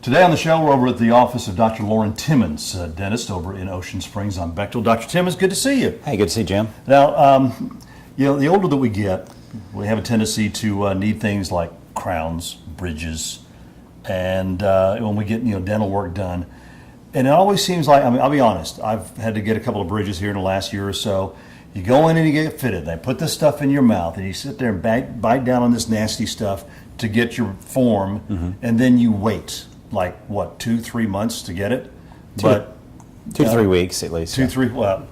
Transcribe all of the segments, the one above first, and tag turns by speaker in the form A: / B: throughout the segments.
A: Today on the show, we're over at the office of Dr. Lauren Timmons, dentist over in Ocean Springs on Bechtel. Dr. Timmons, good to see you.
B: Hey, good to see you, Jim.
A: Now, the older that we get, we have a tendency to need things like crowns, bridges, and when we get dental work done. And it always seems like, I'll be honest, I've had to get a couple of bridges here in the last year or so. You go in and you get fitted. They put this stuff in your mouth, and you sit there and bite down on this nasty stuff to get your form, and then you wait, like, what, 2-3 months to get it?
B: Two to 3 weeks at least.
A: Well,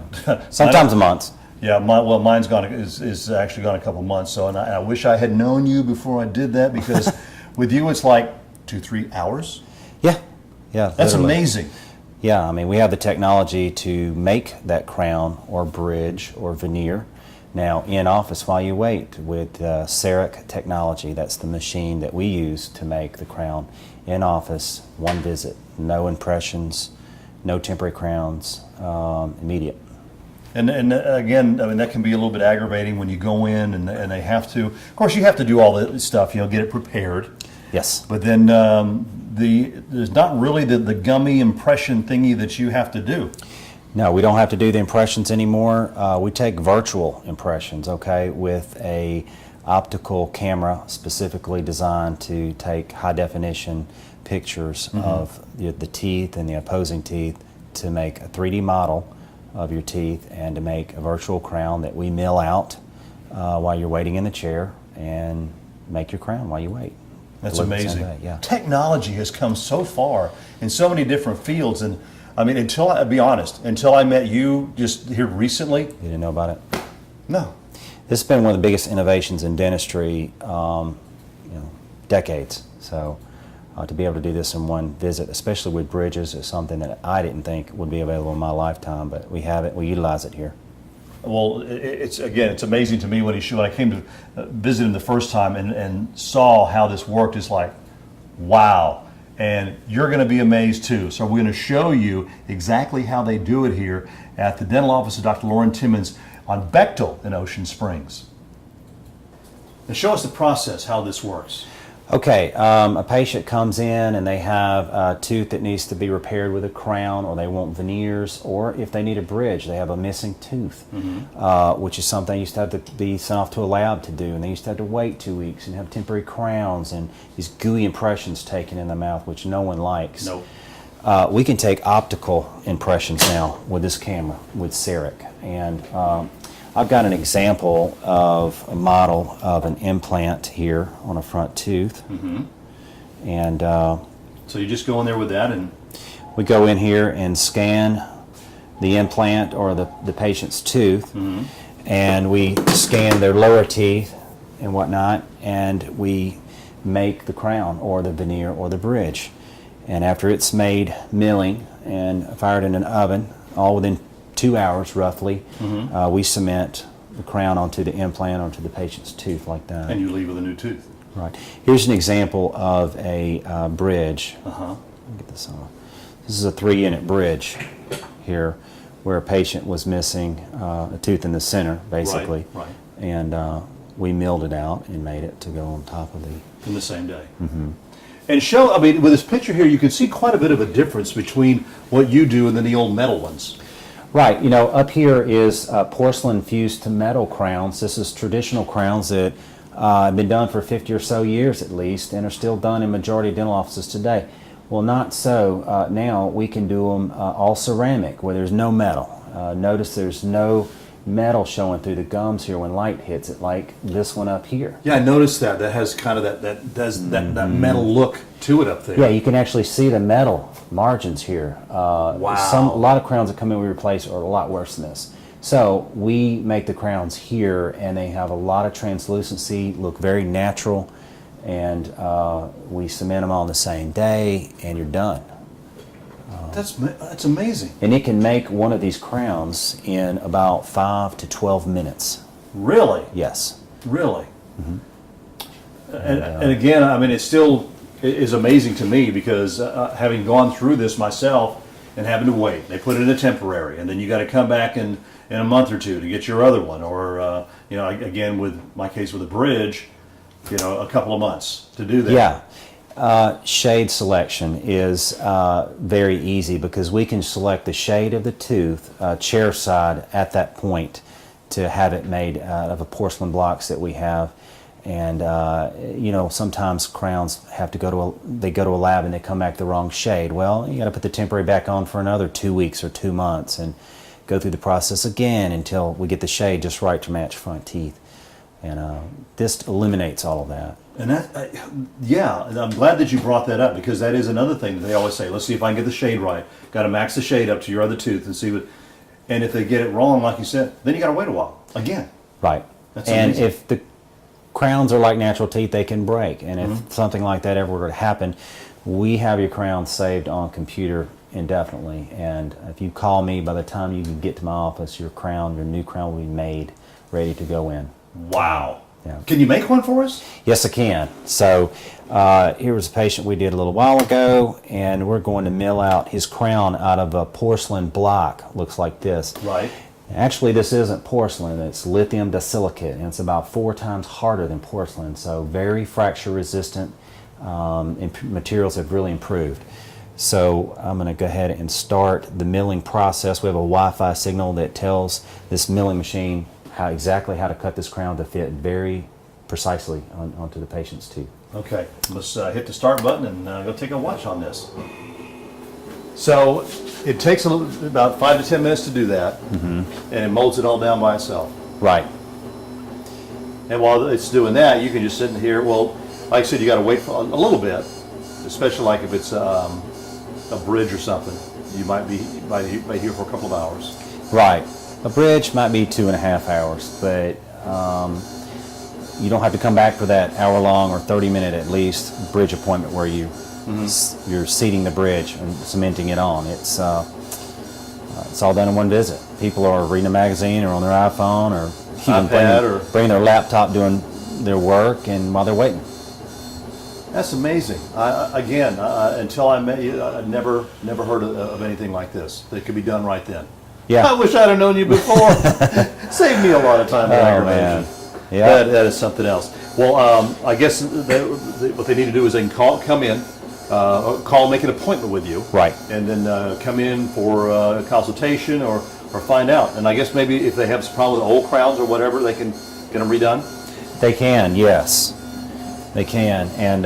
B: sometimes a month.
A: Yeah, mine's is actually gone a couple months. So, and I wish I had known you before I did that, because with you it's like 2-3 hours.
B: Yeah.
A: That's literally amazing.
B: Yeah, I mean, we have the technology to make that crown or bridge or veneer now in office while you wait with Cerec technology. That's the machine that we use to make the crown in office, one visit, no impressions, no temporary crowns, immediate.
A: And again, I mean, that can be a little bit aggravating when you go in and they have to, of course, you have to do all the stuff, get it prepared.
B: Yes.
A: But then there's not really the gummy impression thingy that you have to do.
B: No, we don't have to do the impressions anymore. We take virtual impressions, okay, with a optical camera specifically designed to take high definition pictures of the teeth and the opposing teeth, to make a 3D model of your teeth and to make a virtual crown that we mill out while you're waiting in the chair, and make your crown while you wait.
A: That's amazing.
B: Yeah.
A: Technology has come so far in so many different fields, and I mean, until I met you just here recently. You
B: didn't know about it?
A: No.
B: This has been one of the biggest innovations in dentistry, decades. So to be able to do this in one visit, especially with bridges, is something that I didn't think would be available in my lifetime, but we have it, we utilize it here.
A: Well, it's amazing to me when I came to visit him the first time and saw how this worked. It's like, wow. And you're going to be amazed too. So we're going to show you exactly how they do it here at the dental office of Dr. Lauren Timmons on Bechtel in Ocean Springs. Now show us the process, how this works.
B: Okay, a patient comes in and they have a tooth that needs to be repaired with a crown, or they want veneers, or if they need a bridge, they have a missing tooth, which is something they used to have to be sent off to a lab to do, and they used to have to wait 2 weeks and have temporary crowns and these gooey impressions taken in the mouth, which no one likes.
A: Nope.
B: We can take optical impressions now with this camera, with Cerec, and I've got an example of a model of an implant here on a front tooth. And
A: so you just go in there with that, and
B: we go in here and scan the implant or the patient's tooth, and we scan their lower teeth and whatnot, and we make the crown or the veneer or the bridge. And after it's made, milling and fired in an oven, all within 2 hours roughly, we cement the crown onto the implant, onto the patient's tooth like that.
A: And you leave with a new tooth.
B: Right. Here's an example of a bridge. Get this on. This is a 3-unit bridge here, where a patient was missing a tooth in the center, basically.
A: Right.
B: And we milled it out and made it to go on top of the...
A: In the same day. And with this picture here, you can see quite a bit of a difference between what you do and then the old metal ones.
B: Right, up here is porcelain fused to metal crowns. This is traditional crowns that have been done for 50 or so years at least, and are still done in majority of dental offices today. Well, not so. Now we can do them all ceramic, where there's no metal. Notice there's no metal showing through the gums here when light hits it, like this one up here.
A: Yeah, I noticed that. That has kind of that metal look to it up there.
B: Yeah, you can actually see the metal margins here.
A: Wow.
B: A lot of crowns that come in we replace are a lot worse than this. So we make the crowns here, and they have a lot of translucency, look very natural, and we cement them all on the same day, and you're done.
A: That's amazing.
B: And it can make one of these crowns in about 5 to 12 minutes.
A: Really?
B: Yes.
A: Really? And again, I mean, it still is amazing to me, because having gone through this myself and having to wait, they put it in a temporary, and then you got to come back in a month or two to get your other one, or again, with my case with a bridge, a couple of months to do that.
B: Yeah. Shade selection is very easy because we can select the shade of the tooth, chair side, at that point to have it made out of a porcelain blocks that we have. And you know, sometimes crowns have to go to a lab and they come back the wrong shade. Well, you got to put the temporary back on for another 2 weeks or 2 months and go through the process again until we get the shade just right to match front teeth. And this eliminates all of that.
A: And that, yeah, and I'm glad that you brought that up, because that is another thing that they always say. Let's see if I can get the shade right. Got to max the shade up to your other tooth and see what. And if they get it wrong, like you said, then you got to wait a while again.
B: Right.
A: That's
B: and
A: amazing.
B: if the crowns are like natural teeth, they can break. And if something like that ever were to happen, we have your crown saved on computer indefinitely. And if you call me, by the time you can get to my office, your new crown will be made, ready to go in.
A: Wow.
B: Yeah.
A: Can you make one for us?
B: Yes, I can. So here was a patient we did a little while ago, and we're going to mill out his crown out of a porcelain block. Looks like this.
A: Right.
B: Actually, this isn't porcelain. It's lithium disilicate, and it's about 4 times harder than porcelain. So very fracture resistant. Materials have really improved. So I'm going to go ahead and start the milling process. We have a Wi-Fi signal that tells this milling machine exactly how to cut this crown to fit very precisely onto the patient's tooth.
A: Okay, let's hit the start button and go take a watch on this. So it takes about 5 to 10 minutes to do that, and it molds it all down by itself.
B: Right.
A: And while it's doing that, you can just sit in here. Well, like I said, you got to wait for a little bit, especially like if it's a bridge or something. You might be here for a couple of hours.
B: Right. A bridge might be 2.5 hours, but you don't have to come back for that hour-long or 30-minute at least bridge appointment where you're seating the bridge and cementing it on. It's all done in one visit. People are reading a magazine or on their iPhone or even bringing their laptop doing their work and while they're waiting.
A: That's amazing. Until I met you, I never heard of anything like this that could be done right then.
B: Yeah.
A: I wish I'd have known you before. Saved me a lot of time and aggravation.
B: Man. Yeah.
A: That is something else. Well, I guess what they need to do is they can come in, make an appointment with you.
B: Right.
A: And then come in for a consultation or find out. And I guess maybe if they have some problem with old crowns or whatever, they can get them redone?
B: They can, yes. They can. And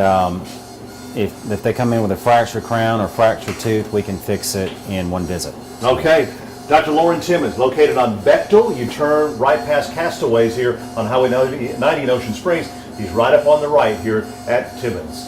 B: if they come in with a fractured crown or fractured tooth, we can fix it in one visit.
A: Okay. Dr. Lauren Timmons, located on Bechtel. You turn right past Castaways here on Highway 90 in Ocean Springs. He's right up on the right here at Timmons.